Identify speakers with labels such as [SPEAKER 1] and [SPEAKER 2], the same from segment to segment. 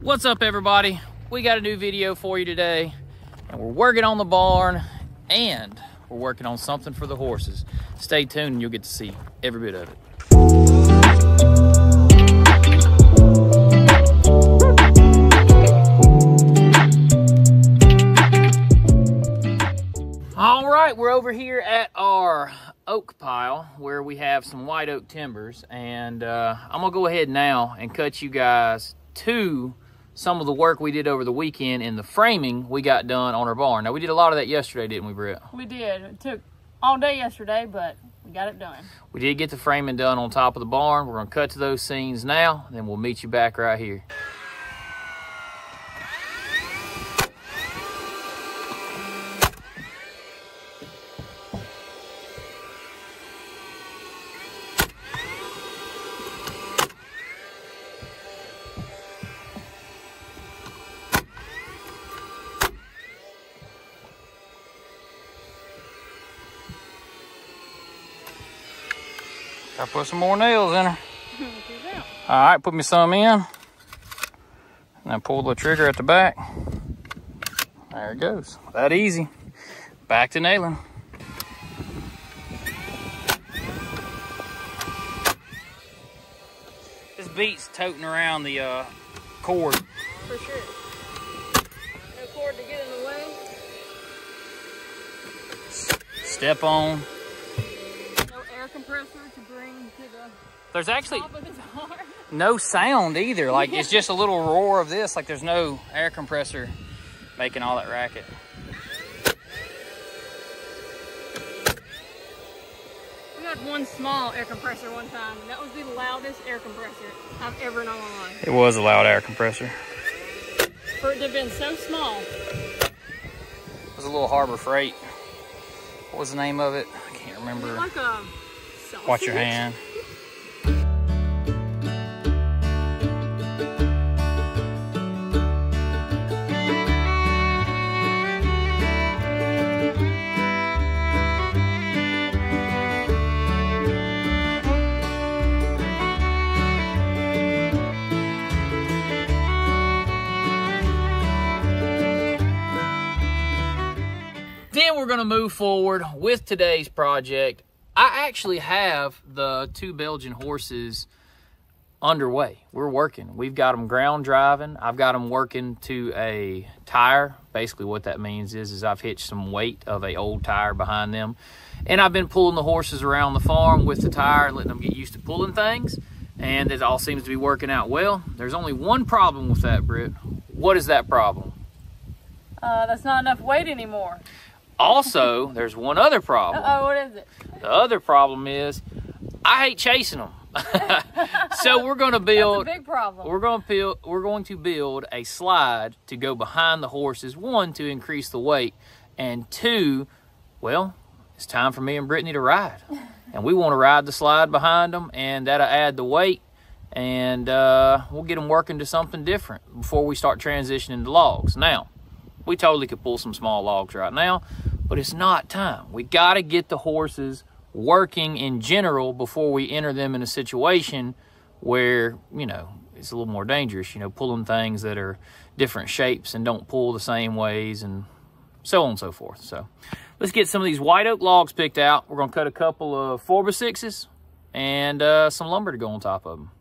[SPEAKER 1] What's up, everybody? We got a new video for you today, and we're working on the barn and we're working on something for the horses. Stay tuned and you'll get to see every bit of it. All right, we're over here at our oak pile where we have some white oak timbers, and I'm gonna go ahead now and cut you guys to some of the work we did over the weekend in the framing we got done on our barn. Now, we did a lot of that yesterday, didn't we, Britt?
[SPEAKER 2] We did. It took all day yesterday, but we got it done. We
[SPEAKER 1] did get the framing done on top of the barn. We're gonna cut to those scenes now, then we'll meet you back right here. I put some more nails in her. All right, put me some in. Now pull the trigger at the back. There it goes. That easy. Back to nailing. This beats toting around the cord.
[SPEAKER 2] For sure. No cord to get in the way.
[SPEAKER 1] Step on.
[SPEAKER 2] Compressor to bring to the
[SPEAKER 1] there's actually
[SPEAKER 2] top of his arm.
[SPEAKER 1] No sound either. Like it's just a little roar of this. Like there's no air compressor making all that racket.
[SPEAKER 2] We had one small air compressor one time, and that was the loudest air compressor I've ever known.
[SPEAKER 1] It was a loud air compressor.
[SPEAKER 2] For it to have been so small.
[SPEAKER 1] It was a little Harbor Freight. What was the name of it? I can't remember.
[SPEAKER 2] Like a
[SPEAKER 1] watch your hand. Then we're going to move forward with today's project. I actually have the two Belgian horses underway. We're working. We've got them ground driving. I've got them working to a tire. Basically what that means is I've hitched some weight of a old tire behind them. And I've been pulling the horses around the farm with the tire and letting them get used to pulling things. And it all seems to be working out well. There's only one problem with that, Britt. What is that problem?
[SPEAKER 2] That's not enough weight anymore.
[SPEAKER 1] Also, there's one other problem.
[SPEAKER 2] Uh-oh, what is it?
[SPEAKER 1] The other problem is I hate chasing them. So we're going to build.
[SPEAKER 2] That's a big problem.
[SPEAKER 1] We're going to build a slide to go behind the horses. One, to increase the weight, and two, well, it's time for me and Brittany to ride, and we want to ride the slide behind them, and that'll add the weight, and we'll get them working to something different before we start transitioning to logs. Now, we totally could pull some small logs right now, but it's not time. We got to get the horses working in general before we enter them in a situation where, you know, it's a little more dangerous, you know, pulling things that are different shapes and don't pull the same ways and so on and so forth. So let's get some of these white oak logs picked out. We're going to cut a couple of 4x6s and some lumber to go on top of them.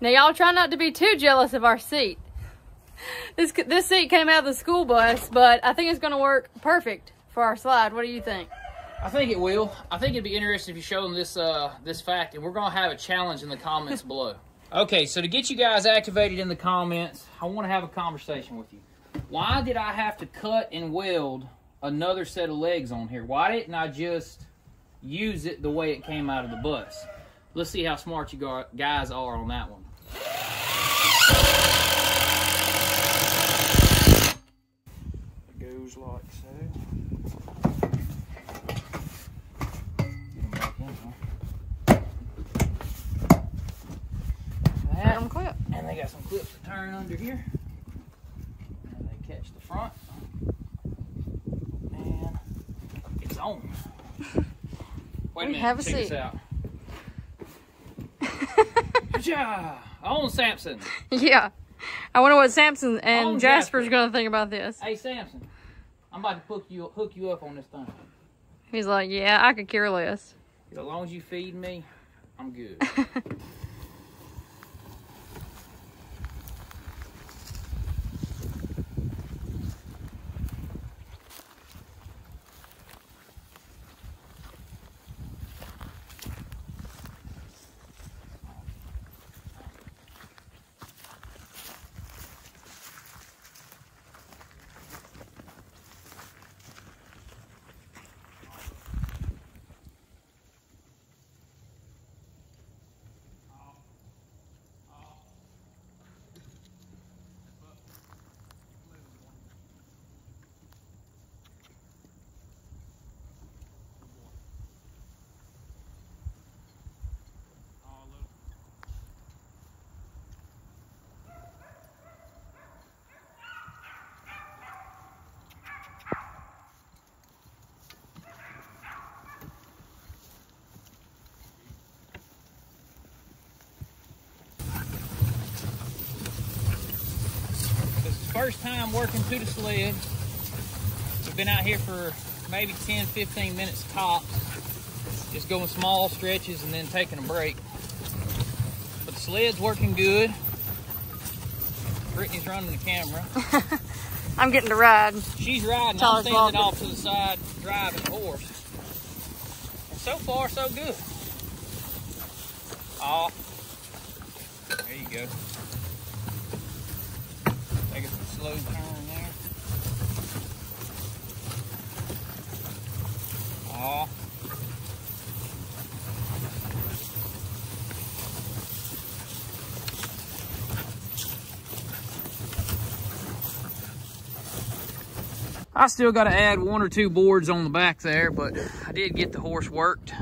[SPEAKER 2] Now y'all try not to be too jealous of our seat. This seat came out of the school bus, but I think it's gonna work perfect for our slide. What do you think?
[SPEAKER 1] I think it will. I think it'd be interesting if you show them this fact, and we're gonna have a challenge in the comments below. Okay, so to get you guys activated in the comments, I want to have a conversation with you. Why did I have to cut and weld another set of legs on here? Why didn't I just use it the way it came out of the bus? Let's see how smart you guys are on that one. It goes like so.
[SPEAKER 2] Clip.
[SPEAKER 1] And they got some clips to turn under here. And they catch the front. And it's on. Wait a minute,
[SPEAKER 2] have a
[SPEAKER 1] check
[SPEAKER 2] seat.
[SPEAKER 1] this out. Ja! On Samson.
[SPEAKER 2] Yeah. I wonder what Samson and
[SPEAKER 1] On
[SPEAKER 2] Jasper's
[SPEAKER 1] Jasper.
[SPEAKER 2] gonna think about this.
[SPEAKER 1] Hey Samson, I'm about to hook you up on this thing.
[SPEAKER 2] He's like, yeah, I could care less.
[SPEAKER 1] As long as you feed me, I'm good. First time working to the sled. We've been out here for maybe 10-15 minutes tops, just going small stretches and then taking a break. But the sled's working good. Brittany's running the camera.
[SPEAKER 2] I'm getting to ride.
[SPEAKER 1] She's riding. I'm standing off to the side driving the horse. And so far, so good. Oh, there you go. Take a slow turn there. Oh. I still got to add 1 or 2 boards on the back there, but I did get the horse worked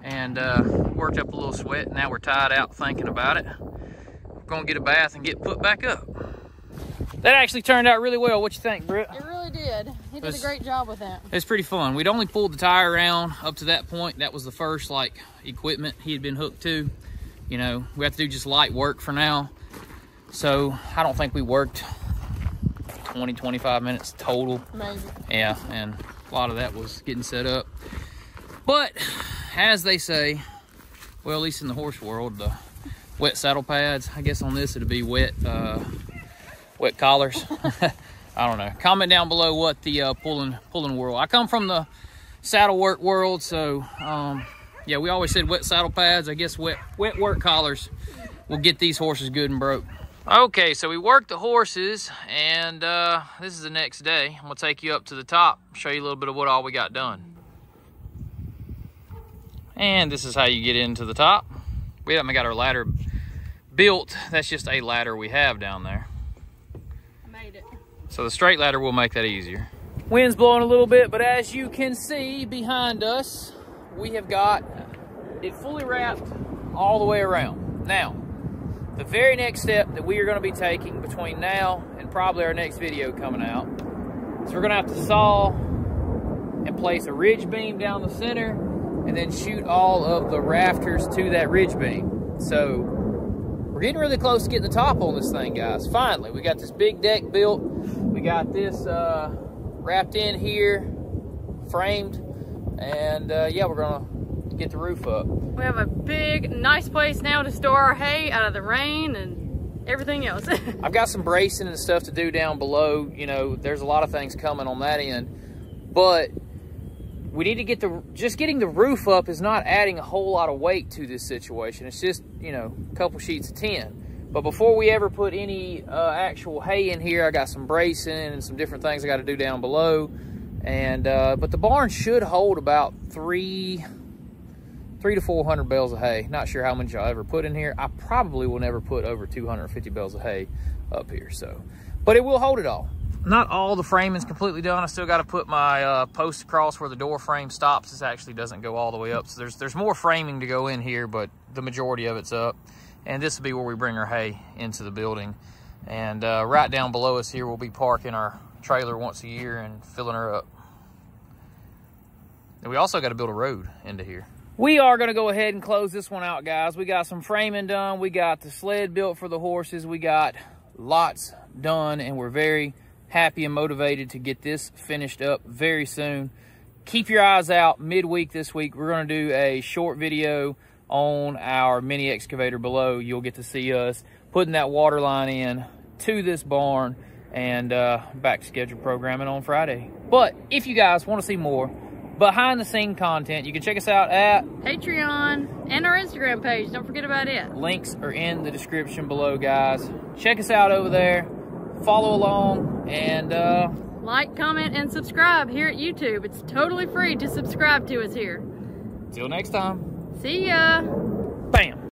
[SPEAKER 1] and worked up a little sweat. Now we're tired out thinking about it. We're gonna get a bath and get put back up. That actually turned out really well. What you think, Britt?
[SPEAKER 2] It really did. He did a great job with that.
[SPEAKER 1] It's pretty fun. We'd only pulled the tire around up to that point. That was the first like equipment he had been hooked to. You know, we have to do just light work for now. So I don't think we worked 20-25 minutes total.
[SPEAKER 2] Maybe.
[SPEAKER 1] Yeah, and a lot of that was getting set up. But as they say, well, at least in the horse world, the wet saddle pads, I guess on this it'd be wet collars. I don't know. Comment down below what the pulling world. I come from the saddle work world, so yeah, we always said wet saddle pads. I guess wet work collars will get these horses good and broke. Okay, so we worked the horses, and this is the next day. I'm gonna take you up to the top, show you a little bit of what all we got done. And this is how you get into the top. We haven't got our ladder built. That's just a ladder we have down there.
[SPEAKER 2] I made it.
[SPEAKER 1] So the straight ladder will make that easier. Wind's blowing a little bit, but as you can see behind us, we have got it fully wrapped all the way around. Now, the very next step that we are going to be taking between now and probably our next video coming out is we're going to have to saw and place a ridge beam down the center and then shoot all of the rafters to that ridge beam. So we're getting really close to getting the top on this thing, guys. Finally, we got this big deck built. We got this wrapped in here, framed, and yeah, we're gonna get the roof up.
[SPEAKER 2] We have a big, nice place now to store our hay out of the rain and everything else.
[SPEAKER 1] I've got some bracing and stuff to do down below. You know, there's a lot of things coming on that end, but we need to get just getting the roof up is not adding a whole lot of weight to this situation. It's just, you know, a couple sheets of tin. But before we ever put any actual hay in here, I got some bracing and some different things I got to do down below. And but the barn should hold about 300 to 400 bales of hay. Not sure how much I'll ever put in here. I probably will never put over 250 bales of hay up here. So, but it will hold it all. Not all the framing's completely done. I still got to put my post across where the door frame stops. This actually doesn't go all the way up. So there's more framing to go in here, but the majority of it's up. And this will be where we bring our hay into the building. And right down below us here, we'll be parking our trailer once a year and filling her up. And we also got to build a road into here. We are going to go ahead and close this one out, guys. We got some framing done. We got the sled built for the horses. We got lots done, and we're very happy and motivated to get this finished up very soon. Keep your eyes out midweek this week. We're going to do a short video on our mini excavator below. You'll get to see us putting that water line in to this barn and back to scheduled programming on Friday. But if you guys want to see more behind the scene content, you can check us out at
[SPEAKER 2] Patreon and our Instagram page. Don't forget about it.
[SPEAKER 1] Links are in the description below, guys. Check us out over there. Follow along and
[SPEAKER 2] like, comment, and subscribe here at YouTube. It's totally free to subscribe to us here.
[SPEAKER 1] Till next time.
[SPEAKER 2] See ya.
[SPEAKER 1] Bam.